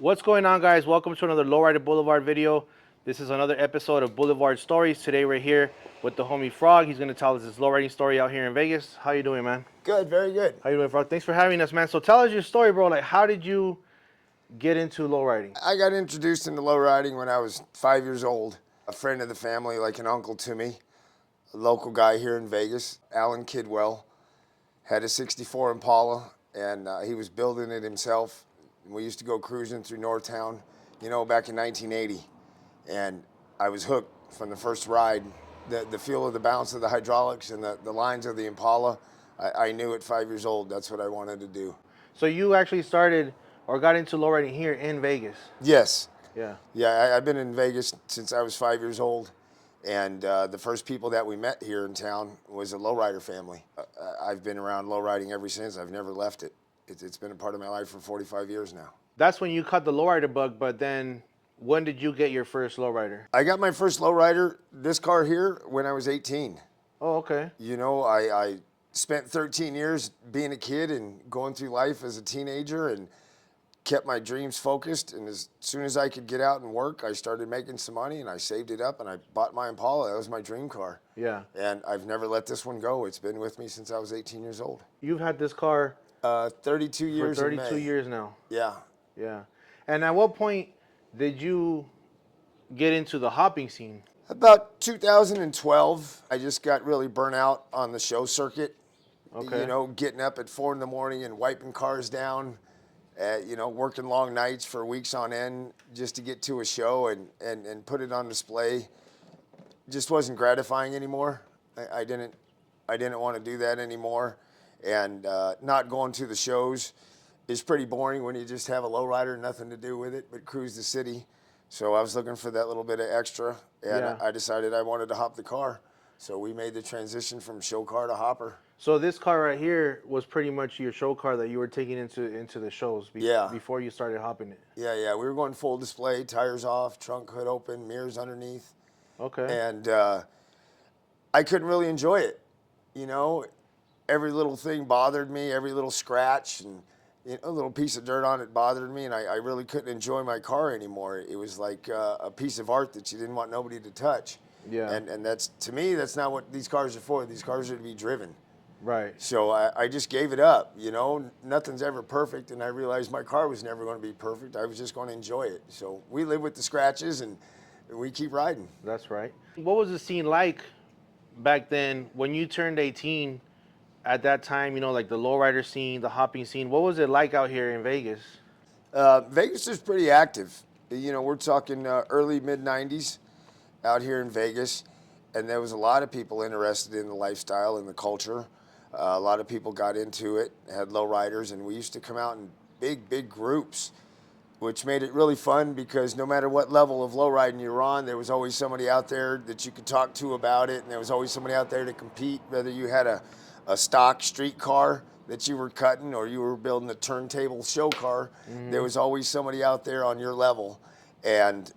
What's going on, guys? Welcome to another Lowrider Boulevard video. This is another episode of Boulevard Stories. Today we're here with the homie Frog. He's going to tell us his lowriding story out here in Vegas. How you doing, man? Good, very good. How you doing, Frog? Thanks for having us, man. So tell us your story, bro. Like, how did you get into lowriding? I got introduced into low riding when I was 5 years old. A friend of the family, like an uncle to me, a local guy here in Vegas, Alan Kidwell, had a 64 Impala, and he was building it himself. We used to go cruising through Northtown, back in 1980. And I was hooked from the first ride. The feel of the bounce of the hydraulics and the lines of the Impala, I knew at 5 years old that's what I wanted to do. So you actually started or got into lowriding here in Vegas? Yes. Yeah. Yeah, I've been in Vegas since I was 5 years old, and the first people that we met here in town was a lowrider family. I've been around lowriding ever since. I've never left it. It's been a part of my life for 45 years now. That's when you caught the lowrider bug, but then when did you get your first lowrider? I got my first lowrider, this car here, when I was 18. Oh, okay. I spent 13 years being a kid and going through life as a teenager and kept my dreams focused, and as soon as I could get out and work, I started making some money, and I saved it up, and I bought my Impala. That was my dream car. Yeah. And I've never let this one go. It's been with me since I was 18 years old. You've had this car 32 years for in 32 May. years now. Yeah. Yeah. And at what point did you get into the hopping scene? About 2012, I just got really burnt out on the show circuit. Okay. Getting up at 4 in the morning and wiping cars down. Working long nights for weeks on end just to get to a show and put it on display just wasn't gratifying anymore. I didn't want to do that anymore. And not going to the shows is pretty boring when you just have a lowrider, nothing to do with it but cruise the city. So I was looking for that little bit of extra, and Yeah. I decided I wanted to hop the car. So we made the transition from show car to hopper. So this car right here was pretty much your show car that you were taking into the shows Yeah. before you started hopping it. Yeah, we were going full display, tires off, trunk hood open, mirrors underneath. Okay. And I couldn't really enjoy it. Every little thing bothered me, every little scratch and a little piece of dirt on it bothered me, and I really couldn't enjoy my car anymore. It was like a piece of art that you didn't want nobody to touch. Yeah. And that's, to me, that's not what these cars are for. These cars are to be driven. Right. So I just gave it up. Nothing's ever perfect, and I realized my car was never going to be perfect. I was just going to enjoy it. So we live with the scratches, and we keep riding. That's right. What was the scene like back then when you turned 18? At that time, like the lowrider scene, the hopping scene. What was it like out here in Vegas? Vegas is pretty active. We're talking early, mid-'90s out here in Vegas, and there was a lot of people interested in the lifestyle and the culture. A lot of people got into it, had lowriders, and we used to come out in big groups, which made it really fun because no matter what level of lowriding you were on, there was always somebody out there that you could talk to about it, and there was always somebody out there to compete, whether you had a stock street car that you were cutting or you were building a turntable show car. Mm-hmm. There was always somebody out there on your level, and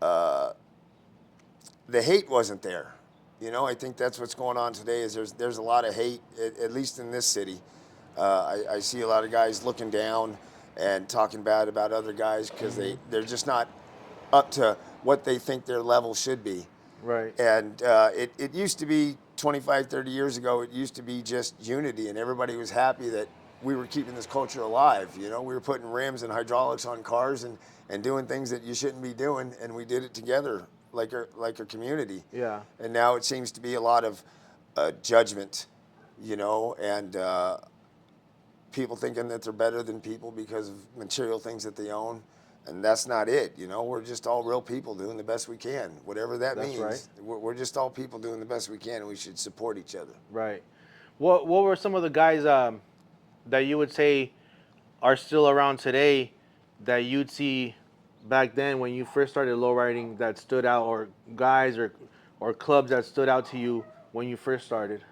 the hate wasn't there. I think that's what's going on today is there's a lot of hate, at least in this city. I see a lot of guys looking down and talking bad about other guys because they're just not up to what they think their level should be. Right. And it used to be 25, 30 years ago, it used to be just unity, and everybody was happy that we were keeping this culture alive. We were putting rims and hydraulics on cars and doing things that you shouldn't be doing, and we did it together like a community. Yeah. And now it seems to be a lot of judgment, and people thinking that they're better than people because of material things that they own. And that's not it. We're just all real people doing the best we can, whatever that means. Right. We're just all people doing the best we can, and we should support each other. Right. What were some of the guys that you would say are still around today that you'd see back then when you first started lowriding that stood out, or guys or clubs that stood out to you when you first started?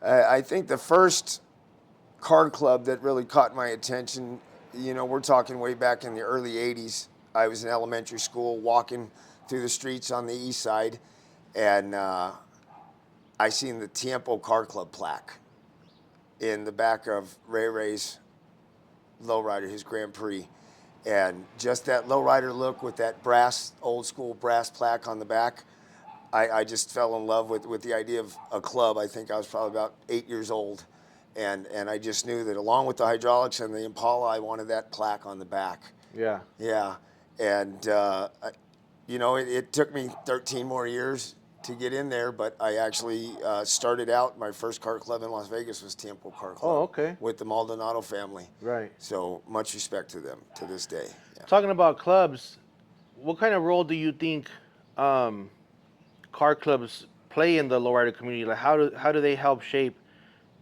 I think the first car club that really caught my attention, we're talking way back in the early 80s. I was in elementary school walking through the streets on the east side, and I seen the Tiempo Car Club plaque in the back of Ray Ray's lowrider, his Grand Prix. And just that lowrider look with that brass, old school brass plaque on the back, I just fell in love with the idea of a club. I think I was probably about 8 years old. And I just knew that along with the hydraulics and the Impala, I wanted that plaque on the back. Yeah. Yeah. And, it took me 13 more years to get in there, but I actually started out, my first car club in Las Vegas was Tiempo Car Club. Oh, okay. With the Maldonado family. Right. So much respect to them to this day. Yeah. Talking about clubs, what kind of role do you think car clubs play in the lowrider community? Like, how do they help shape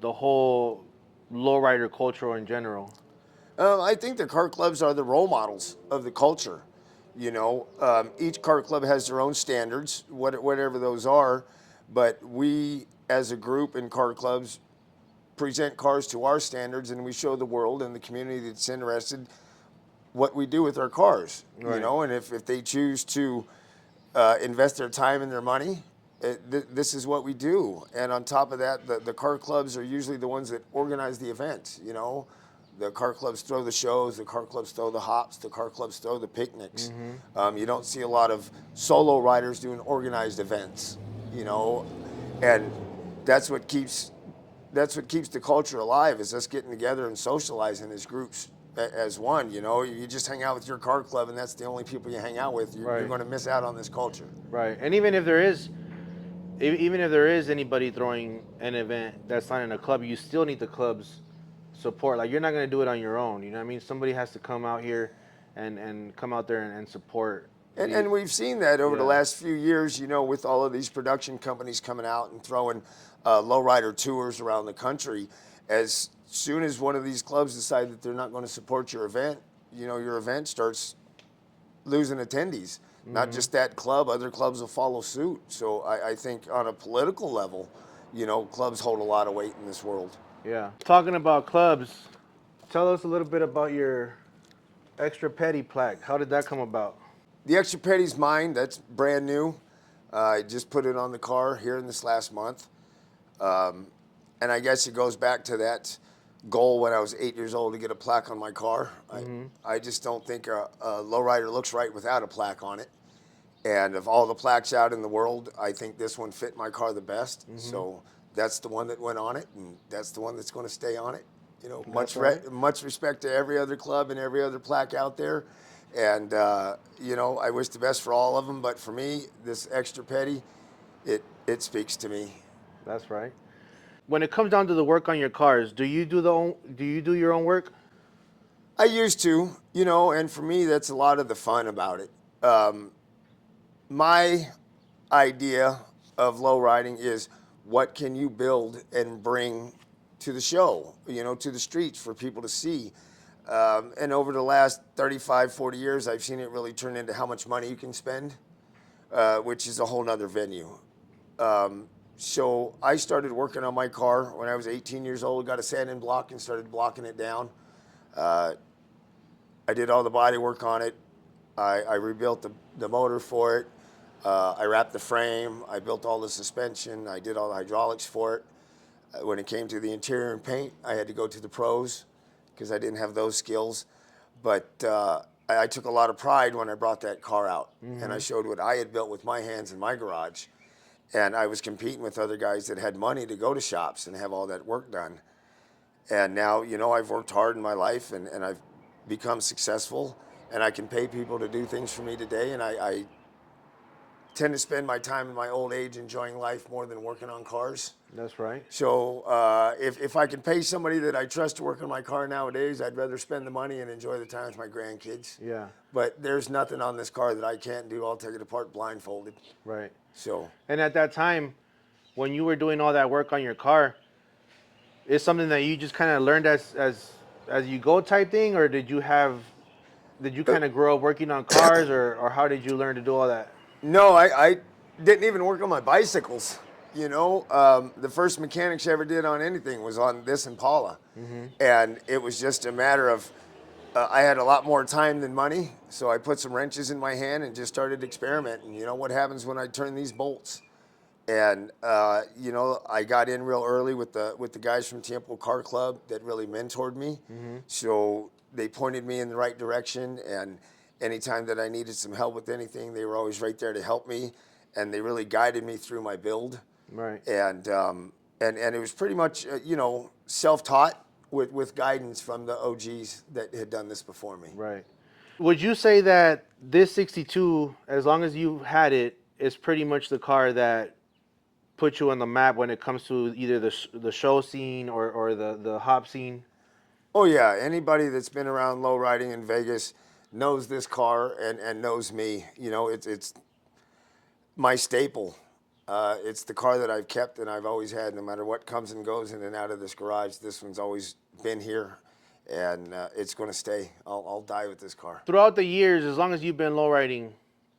the whole lowrider culture in general? I think the car clubs are the role models of the culture. Each car club has their own standards, whatever those are, but we as a group in car clubs present cars to our standards, and we show the world and the community that's interested what we do with our cars. Right. And if they choose to invest their time and their money, this is what we do. And on top of that, the car clubs are usually the ones that organize the events. The car clubs throw the shows, the car clubs throw the hops, the car clubs throw the picnics. You don't see a lot of solo riders doing organized events, and that's what keeps the culture alive, is us getting together and socializing as groups as one. You just hang out with your car club and that's the only people you hang out with, you're going to miss out on this culture. Right. And even if there is anybody throwing an event that's not in a club, you still need the club's support. Like, you're not going to do it on your own. You know what I mean? Somebody has to come out here and come out there and support. And we've seen that over the last few years, with all of these production companies coming out and throwing lowrider tours around the country. As soon as one of these clubs decide that they're not going to support your event, your event starts losing attendees. Not just that club, other clubs will follow suit. So I think on a political level, clubs hold a lot of weight in this world. Yeah. Talking about clubs, tell us a little bit about your extra petty plaque. How did that come about? The extra petty's mine. That's brand new. I just put it on the car here in this last month. And I guess it goes back to that goal when I was 8 years old to get a plaque on my car. I just don't think a lowrider looks right without a plaque on it. And of all the plaques out in the world, I think this one fit my car the best. So that's the one that went on it, and that's the one that's going to stay on it. Much respect to every other club and every other plaque out there. And, I wish the best for all of them. But for me, this extra petty, it speaks to me. That's right. When it comes down to the work on your cars, do you do your own work? I used to, and for me, that's a lot of the fun about it. My idea of low riding is, what can you build and bring to the show, to the streets for people to see. And over the last 35, 40 years, I've seen it really turn into how much money you can spend, which is a whole nother venue. So I started working on my car when I was 18 years old, got a sand-in block and started blocking it down. I did all the body work on it. I rebuilt the motor for it. I wrapped the frame. I built all the suspension. I did all the hydraulics for it. When it came to the interior and paint, I had to go to the pros because I didn't have those skills. But I took a lot of pride when I brought that car out. And I showed what I had built with my hands in my garage. And I was competing with other guys that had money to go to shops and have all that work done. And now, I've worked hard in my life and I've become successful. And I can pay people to do things for me today. And I tend to spend my time in my old age enjoying life more than working on cars. That's right. So if I can pay somebody that I trust to work on my car nowadays, I'd rather spend the money and enjoy the time with my grandkids. Yeah. But there's nothing on this car that I can't do. I'll take it apart blindfolded. Right. So. And at that time, when you were doing all that work on your car, is something that you just kind of learned as you go type thing, or did you kind of grow up working on cars, or how did you learn to do all that? No, I didn't even work on my bicycles. The first mechanics I ever did on anything was on this Impala. And it was just a matter of, I had a lot more time than money, so I put some wrenches in my hand and just started experimenting. What happens when I turn these bolts? And, I got in real early with the guys from Tiempo Car Club that really mentored me. So they pointed me in the right direction, and anytime that I needed some help with anything, they were always right there to help me, and they really guided me through my build. Right. And it was pretty much self-taught with guidance from the OGs that had done this before me. Right. Would you say that this 62, as long as you had it, is pretty much the car that put you on the map when it comes to either the show scene or the hop scene? Oh yeah, anybody that's been around low riding in Vegas knows this car and knows me. It's my staple. It's the car that I've kept and I've always had, no matter what comes and goes in and out of this garage. This one's always been here, and it's going to stay. I'll die with this car. Throughout the years, as long as you've been low riding,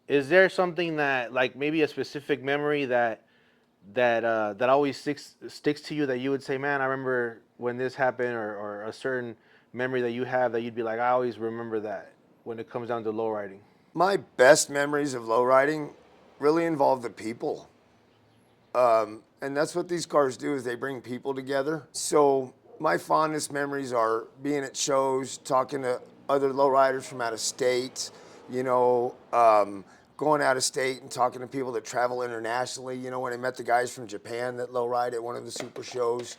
is there something that, like maybe a specific memory that always sticks to you, that you would say, man, I remember when this happened, or a certain memory that you have that you'd be like, I always remember that when it comes down to low riding? My best memories of low riding really involve the people. And that's what these cars do, is they bring people together. So my fondest memories are being at shows, talking to other lowriders from out of state, going out of state and talking to people that travel internationally. When I met the guys from Japan that lowride at one of the super shows.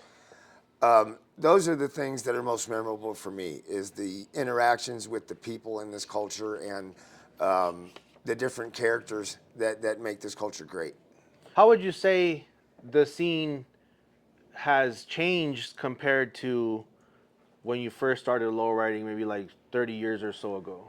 Those are the things that are most memorable for me, is the interactions with the people in this culture, and the different characters that make this culture great. How would you say the scene has changed compared to when you first started low riding, maybe like 30 years or so ago?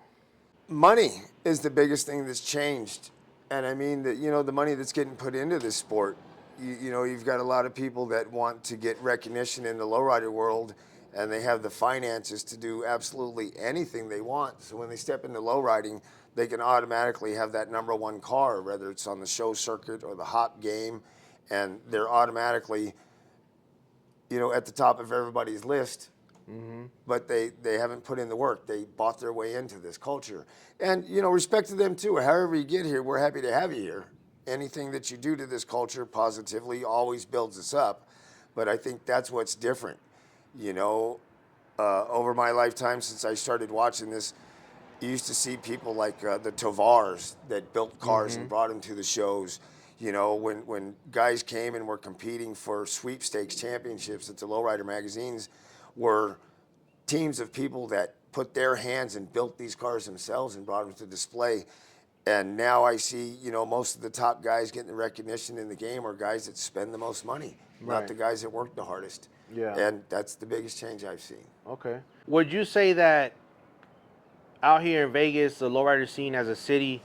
Money is the biggest thing that's changed. And I mean that, the money that's getting put into this sport. You've got a lot of people that want to get recognition in the lowrider world, and they have the finances to do absolutely anything they want. So when they step into lowriding, they can automatically have that number one car, whether it's on the show circuit or the hop game, and they're automatically, at the top of everybody's list. Mm-hmm. But they haven't put in the work. They bought their way into this culture. And, respect to them too. However you get here, we're happy to have you here. Anything that you do to this culture positively always builds us up. But I think that's what's different. Over my lifetime, since I started watching this, you used to see people like the Tovars that built cars and brought them to the shows. When guys came and were competing for sweepstakes championships at the lowrider magazines, were teams of people that put their hands and built these cars themselves and brought them to display. And now I see, most of the top guys getting the recognition in the game are guys that spend the most money, Right. not the guys that work the hardest. Yeah. And that's the biggest change I've seen. Okay. Would you say that out here in Vegas, the lowrider scene as a city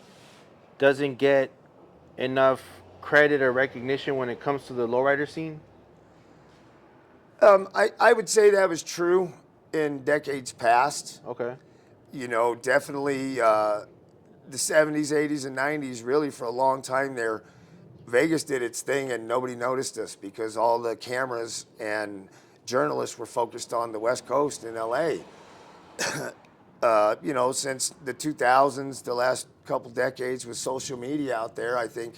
doesn't get enough credit or recognition when it comes to the lowrider scene? I would say that was true in decades past. Okay. Definitely the 70s, 80s, and 90s, really for a long time there, Vegas did its thing and nobody noticed us because all the cameras and journalists were focused on the West Coast in LA. Since the 2000s, the last couple decades with social media out there, I think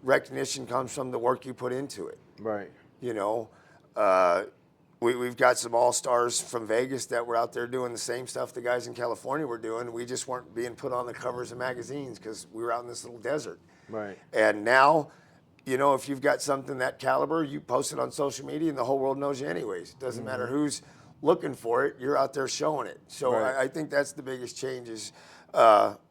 recognition comes from the work you put into it. Right. We've got some all-stars from Vegas that were out there doing the same stuff the guys in California were doing. We just weren't being put on the covers of magazines because we were out in this little desert. Right. And now, if you've got something that caliber, you post it on social media and the whole world knows you anyways. It doesn't matter who's looking for it, you're out there showing it. So Right. I think that's the biggest change is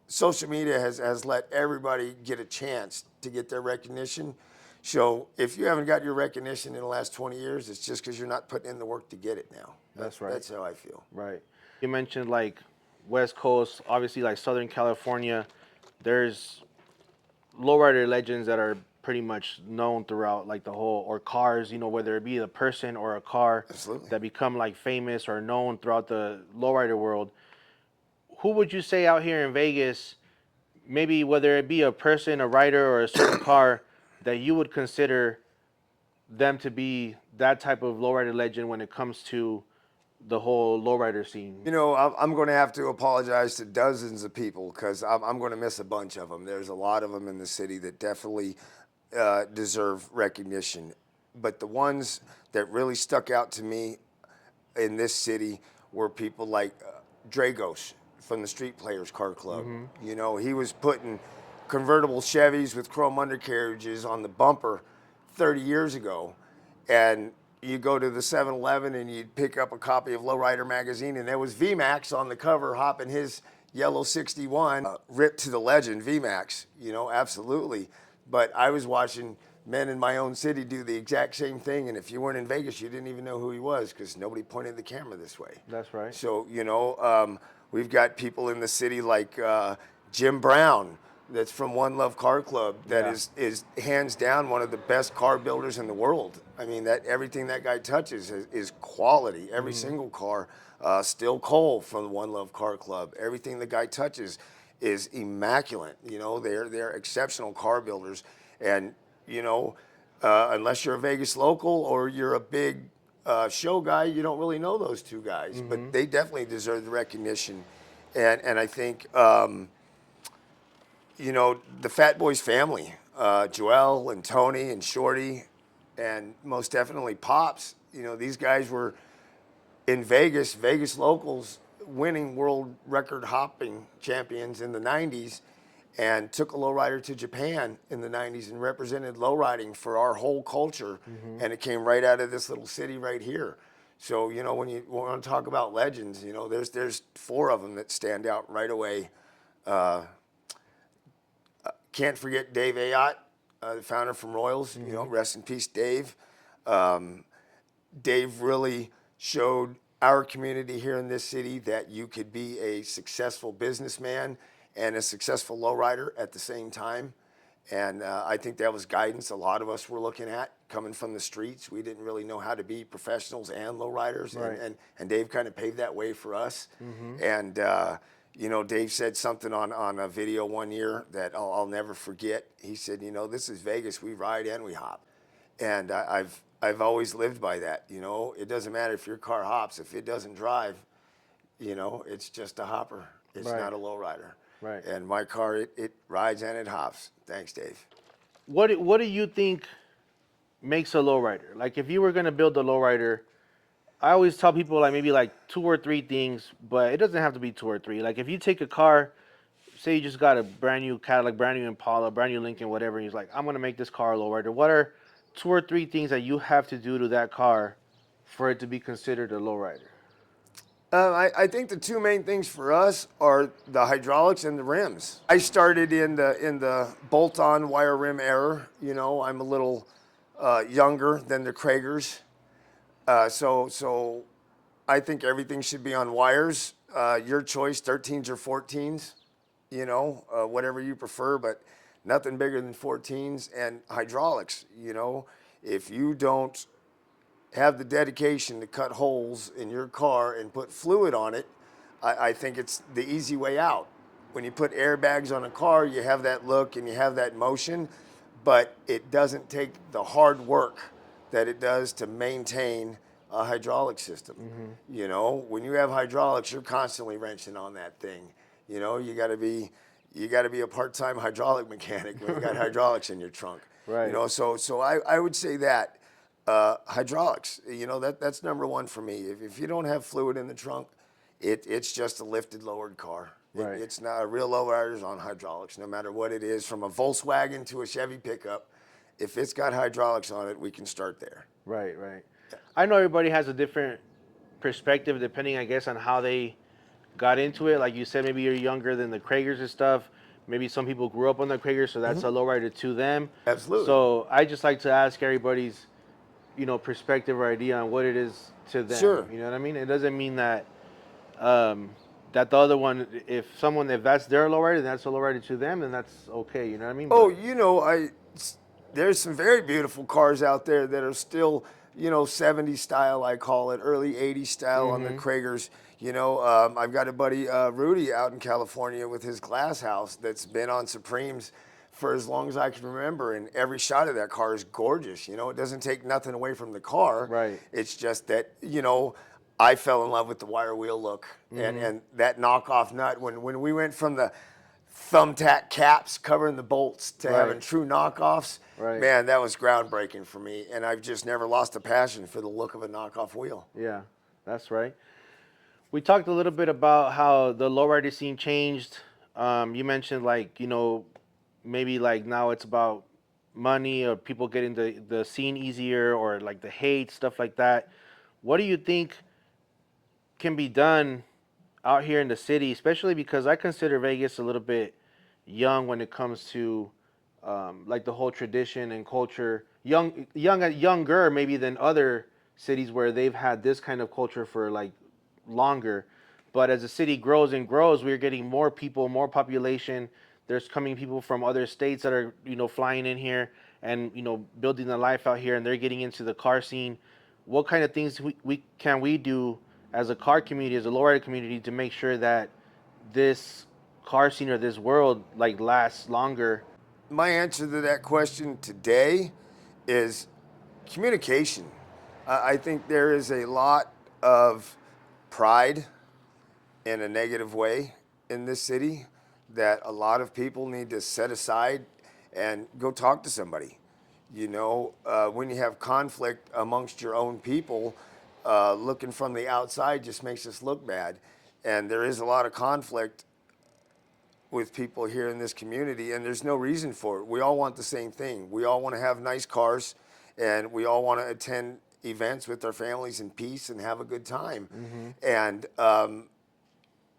social media has let everybody get a chance to get their recognition. So if you haven't got your recognition in the last 20 years, it's just because you're not putting in the work to get it now. That's right. That's how I feel. Right. You mentioned like West Coast, obviously like Southern California. There's lowrider legends that are pretty much known throughout like the whole, or cars, whether it be a person or a car. Absolutely. That become like famous or known throughout the lowrider world. Who would you say out here in Vegas, maybe whether it be a person, a rider, or a certain car, that you would consider them to be that type of lowrider legend when it comes to the whole lowrider scene? I'm going to have to apologize to dozens of people because I'm going to miss a bunch of them. There's a lot of them in the city that definitely deserve recognition. But the ones that really stuck out to me in this city were people like Dragos from the Street Players Car Club. You know, he was putting convertible Chevys with chrome undercarriages on the bumper 30 years ago. And you go to the 7-Eleven and you'd pick up a copy of Lowrider magazine, and there was VMAX on the cover hopping his yellow 61, ripped to the legend, VMAX, you know, absolutely. But I was watching men in my own city do the exact same thing, and if you weren't in Vegas, you didn't even know who he was because nobody pointed the camera this way. That's right. So, you know, we've got people in the city like Jim Brown, that's from One Love Car Club, that is hands down one of the best car builders in the world. I mean, that everything that guy touches is quality. Every single car. Still Cole from One Love Car Club. Everything the guy touches is immaculate. You know, they're exceptional car builders. And, you know, unless you're a Vegas local or you're a big show guy, you don't really know those two guys. But they definitely deserve the recognition. And I think, you know, the Fat Boys family, Joel and Tony and Shorty, and most definitely Pops, you know, these guys were in Vegas locals, winning world record hopping champions in the 90s, and took a lowrider to Japan in the 90s and represented lowriding for our whole culture. And it came right out of this little city right here. So, you know, when you want to talk about legends, you know, there's 4 of them that stand out right away. Can't forget Dave Ayotte, the founder from Royals. You know, rest in peace, Dave. Dave really showed our community here in this city that you could be a successful businessman and a successful lowrider at the same time. And I think that was guidance a lot of us were looking at coming from the streets. We didn't really know how to be professionals and lowriders. Right. And Dave kind of paved that way for us. And, you know, Dave said something on a video one year that I'll never forget. He said, you know, this is Vegas. We ride and we hop. And I've always lived by that. You know, it doesn't matter if your car hops. If it doesn't drive, you know, it's just a hopper. It's not a lowrider. Right. And my car, it rides and it hops. Thanks, Dave. What do you think makes a lowrider? Like, if you were gonna build a lowrider, I always tell people like maybe like 2 or 3 things, but it doesn't have to be 2 or 3. Like, if you take a car, say you just got a brand new Cadillac, brand new Impala, brand new Lincoln, whatever, and you're like, I'm gonna make this car a lowrider. What are 2 or 3 things that you have to do to that car for it to be considered a lowrider? I think the 2 main things for us are the hydraulics and the rims. I started in the bolt-on wire rim era. You know, I'm a little younger than the Kragers, so I think everything should be on wires. Your choice, 13s or 14s. You know, whatever you prefer, but nothing bigger than 14s. And hydraulics. You know, if you don't have the dedication to cut holes in your car and put fluid on it, I think it's the easy way out. When you put airbags on a car, you have that look and you have that motion, but it doesn't take the hard work that it does to maintain a hydraulic system. You know, when you have hydraulics, you're constantly wrenching on that thing. You know, you got to be a part-time hydraulic mechanic when you got hydraulics in your trunk. Right. You know, so I would say that. Hydraulics, you know, that's number 1 for me. If you don't have fluid in the trunk, it's just a lifted, lowered car. Right. It's not a real lowrider's on hydraulics, no matter what it is, from a Volkswagen to a Chevy pickup. If it's got hydraulics on it, we can start there. Right, right. I know everybody has a different perspective depending, I guess, on how they got into it. Like you said, maybe you're younger than the Kragers and stuff. Maybe some people grew up on the Kragers, so that's a lowrider to them. Absolutely. So I just like to ask everybody's, you know, perspective or idea on what it is to them. Sure. You know what I mean? It doesn't mean that that the other one, if that's their lowrider, then that's a lowrider to them, then that's okay. You know what I mean? Oh, you know, there's some very beautiful cars out there that are still, you know, 70s style, I call it, early 80s style on the Kragers. You know, I've got a buddy, Rudy, out in California with his glass house that's been on Supremes for as long as I can remember, and every shot of that car is gorgeous. You know, it doesn't take nothing away from the car. Right. It's just that, you know, I fell in love with the wire wheel look and that knockoff nut. When we went from the thumbtack caps covering the bolts to having true knockoffs, man, that was groundbreaking for me. And I've just never lost a passion for the look of a knockoff wheel. Yeah, that's right. We talked a little bit about how the lowrider scene changed. You mentioned like maybe like now it's about money or people getting the scene easier or like the hate stuff like that. What do you think can be done out here in the city, especially because I consider Vegas a little bit young when it comes to like the whole tradition and culture. Younger maybe than other cities where they've had this kind of culture for like longer. But as the city grows and grows, we're getting more people, more population. There's coming people from other states that are flying in here and building their life out here, and they're getting into the car scene. What kind of things we do as a car community, as a lowrider community, to make sure that this car scene or this world like lasts longer? My answer to that question today is communication. I think there is a lot of pride in a negative way in this city that a lot of people need to set aside and go talk to somebody. When you have conflict amongst your own people, looking from the outside just makes us look bad. And there is a lot of conflict with people here in this community, and there's no reason for it. We all want the same thing. We all want to have nice cars, and we all want to attend events with our families in peace and have a good time. And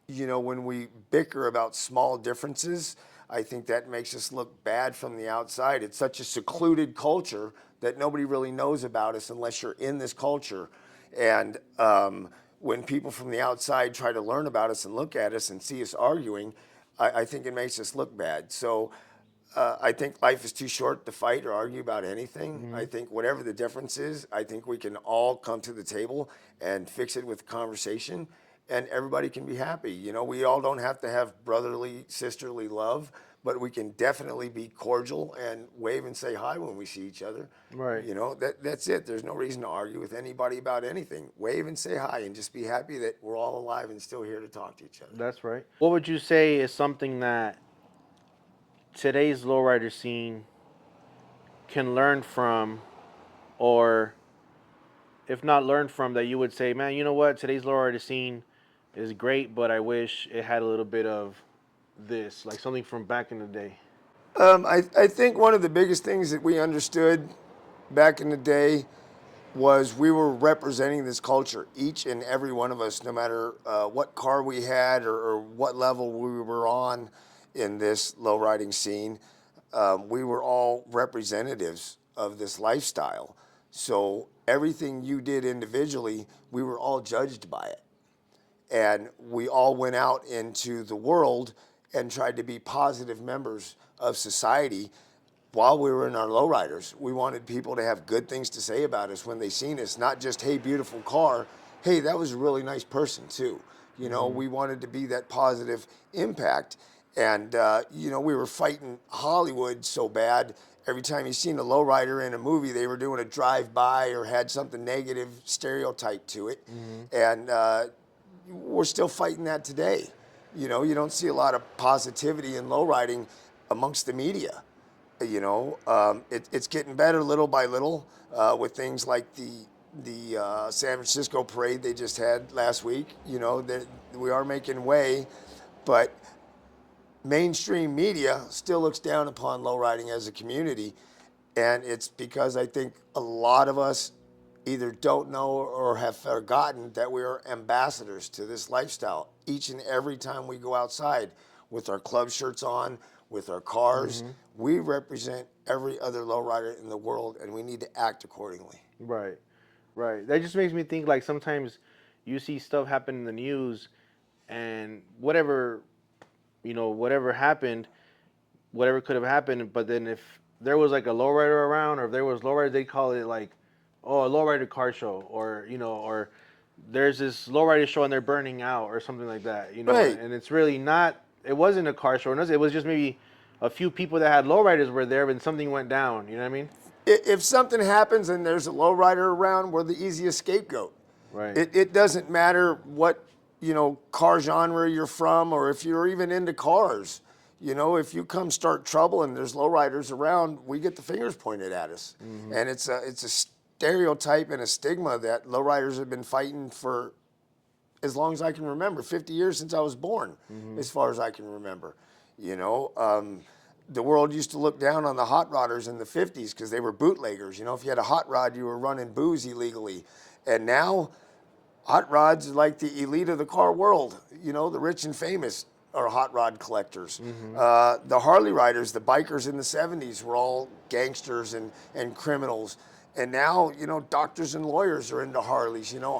when we bicker about small differences, I think that makes us look bad from the outside. It's such a secluded culture that nobody really knows about us unless you're in this culture. And when people from the outside try to learn about us and look at us and see us arguing, I think it makes us look bad. So I think life is too short to fight or argue about anything. I think whatever the difference is, I think we can all come to the table and fix it with conversation, and everybody can be happy. We all don't have to have brotherly, sisterly love, but we can definitely be cordial and wave and say hi when we see each other. Right. That's it. There's no reason to argue with anybody about anything. Wave and say hi and just be happy that we're all alive and still here to talk to each other. That's right. What would you say is something that today's lowrider scene can learn from, or if not learn from, that you would say, man, you know what, today's lowrider scene is great, but I wish it had a little bit of this, like something from back in the day? I think one of the biggest things that we understood back in the day was we were representing this culture, each and every one of us, no matter what car we had or what level we were on in this low riding scene. We were all representatives of this lifestyle. So everything you did individually, we were all judged by it. And we all went out into the world and tried to be positive members of society while we were in our lowriders. We wanted people to have good things to say about us when they seen us, not just, hey, beautiful car. Hey, that was a really nice person too. We wanted to be that positive impact. And, we were fighting Hollywood so bad. Every time you seen a lowrider in a movie, they were doing a drive-by or had something negative stereotype to it. And we're still fighting that today. You don't see a lot of positivity in lowriding amongst the media. It's getting better little by little with things like the San Francisco parade they just had last week. We are making way, but mainstream media still looks down upon lowriding as a community, and it's because I think a lot of us either don't know or have forgotten that we are ambassadors to this lifestyle each and every time we go outside with our club shirts on, with our cars. We represent every other lowrider in the world, and we need to act accordingly. Right, right. That just makes me think like sometimes you see stuff happen in the news, and whatever happened, whatever could have happened. But then if there was like a lowrider around, or if there was lowrider, they call it like, oh, a lowrider car show, or there's this lowrider show and they're burning out or something like that. Right. And it's really not. It wasn't a car show. It was just maybe a few people that had lowriders were there, and something went down. You know what I mean? If something happens and there's a lowrider around, we're the easiest scapegoat. Right. It doesn't matter what car genre you're from, or if you're even into cars. If you come start trouble and there's lowriders around, we get the fingers pointed at us. And it's a stereotype and a stigma that lowriders have been fighting for as long as I can remember, 50 years since I was born, as far as I can remember. You know, the world used to look down on the hot rodders in the 50s because they were bootleggers. You know, if you had a hot rod, you were running booze illegally. And now, hot rods are like the elite of the car world. You know, the rich and famous are hot rod collectors. The Harley riders, the bikers in the 70s were all gangsters and criminals. And now, you know, doctors and lawyers are into Harleys. You know,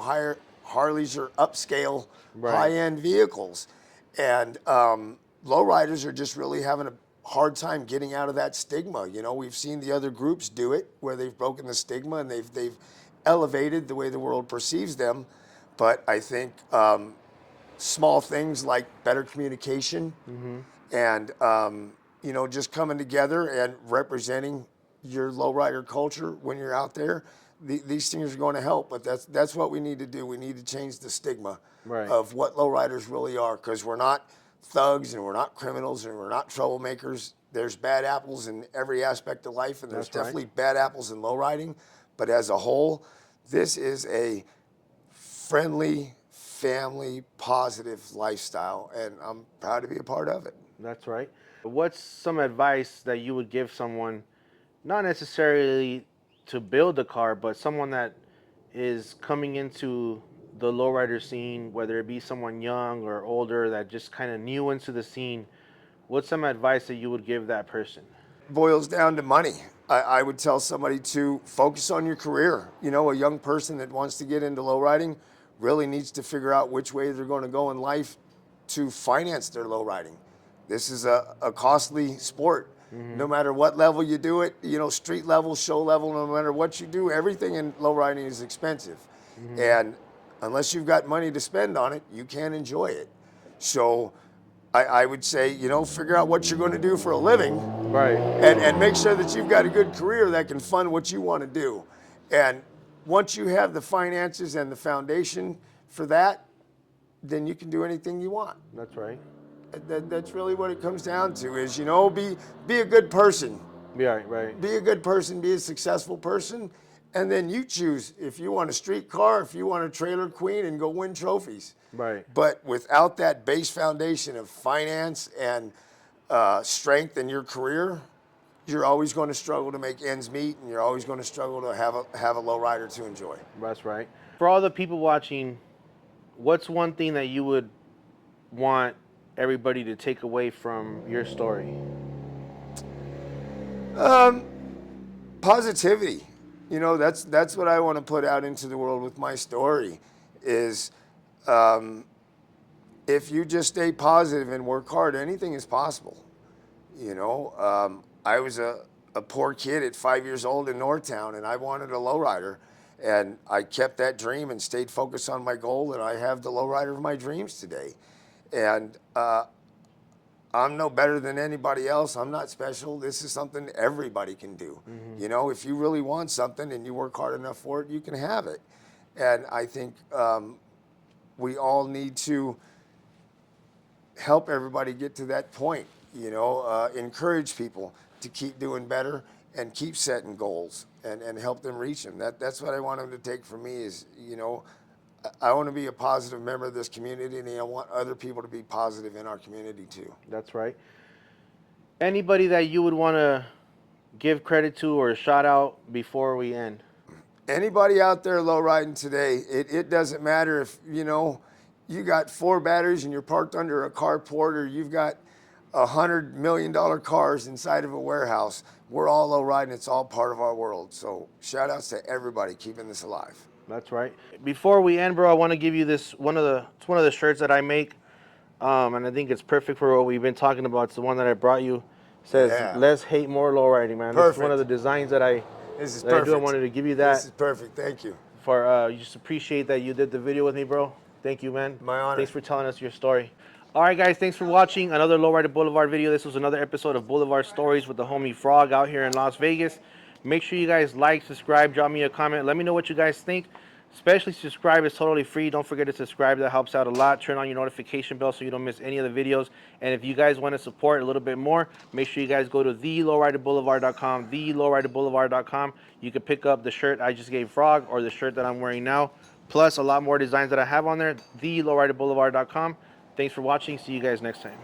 Harleys are upscale, Right. high-end vehicles. And lowriders are just really having a hard time getting out of that stigma. You know, we've seen the other groups do it where they've broken the stigma and they've elevated the way the world perceives them. But I think small things like better communication and you know, just coming together and representing your lowrider culture when you're out there, these things are going to help. But that's what we need to do. We need to change the stigma Right. of what lowriders really are, because we're not thugs and we're not criminals and we're not troublemakers. There's bad apples in every aspect of life, and there's That's right. definitely bad apples in lowriding. But as a whole, this is a friendly, family, positive lifestyle, and I'm proud to be a part of it. That's right. What's some advice that you would give someone, not necessarily to build a car, but someone that is coming into the lowrider scene, whether it be someone young or older that just kind of new into the scene? What's some advice that you would give that person? Boils down to money. I would tell somebody to focus on your career. You know, a young person that wants to get into lowriding really needs to figure out which way they're going to go in life to finance their lowriding. This is a costly sport. No matter what level you do it, you know, street level, show level, no matter what you do, everything in lowriding is expensive. And unless you've got money to spend on it, you can't enjoy it. So I would say, you know, figure out what you're going to do for a living. Right. And make sure that you've got a good career that can fund what you want to do. And once you have the finances and the foundation for that, then you can do anything you want. That's right. That's really what it comes down to is, you know, be a good person. Yeah, right. Be a good person, be a successful person, and then you choose if you want a street car, if you want a trailer queen and go win trophies. Right. But without that base foundation of finance and strength in your career, you're always going to struggle to make ends meet, and you're always going to struggle to have a lowrider to enjoy. That's right. For all the people watching, what's one thing that you would want everybody to take away from your story? Positivity. You know, that's what I want to put out into the world with my story is if you just stay positive and work hard, anything is possible. You know, I was a poor kid at 5 years old in Northtown, and I wanted a lowrider. And I kept that dream and stayed focused on my goal, and I have the lowrider of my dreams today. And I'm no better than anybody else. I'm not special. This is something everybody can do. You know, if you really want something and you work hard enough for it, you can have it. And I think we all need to help everybody get to that point, you know, encourage people to keep doing better and keep setting goals and help them reach them. That's what I want them to take from me is, you know, I want to be a positive member of this community, and I want other people to be positive in our community too. That's right. Anybody that you would want to give credit to or shout out before we end? Anybody out there low riding today, it doesn't matter if, you know, you got 4 batteries and you're parked under a carport, or you've got $100 million cars inside of a warehouse. We're all low riding. It's all part of our world. So shout outs to everybody keeping this alive. That's right. Before we end, bro, I want to give you this one of the shirts that I make, and I think it's perfect for what we've been talking about. It's the one that I brought you. It says, Yeah. "Less hate, more low riding," man. Perfect. This is one of the designs that I This is that perfect. I do. I wanted to give you that. This is perfect. Thank you. For just appreciate that you did the video with me, bro. Thank you, man. My honor. Thanks for telling us your story. All right, guys, thanks for watching another Lowrider Boulevard video. This was another episode of Boulevard Stories with the homie Frog out here in Las Vegas. Make sure you guys like, subscribe, drop me a comment. Let me know what you guys think. Especially subscribe, it's totally free. Don't forget to subscribe, that helps out a lot. Turn on your notification bell so you don't miss any of the videos. And if you guys want to support a little bit more, make sure you guys go to thelowriderboulevard.com, thelowriderboulevard.com. You can pick up the shirt I just gave Frog or the shirt that I'm wearing now. plus a lot more designs that I have on there. TheLowriderBoulevard.com. Thanks for watching. See you guys next time.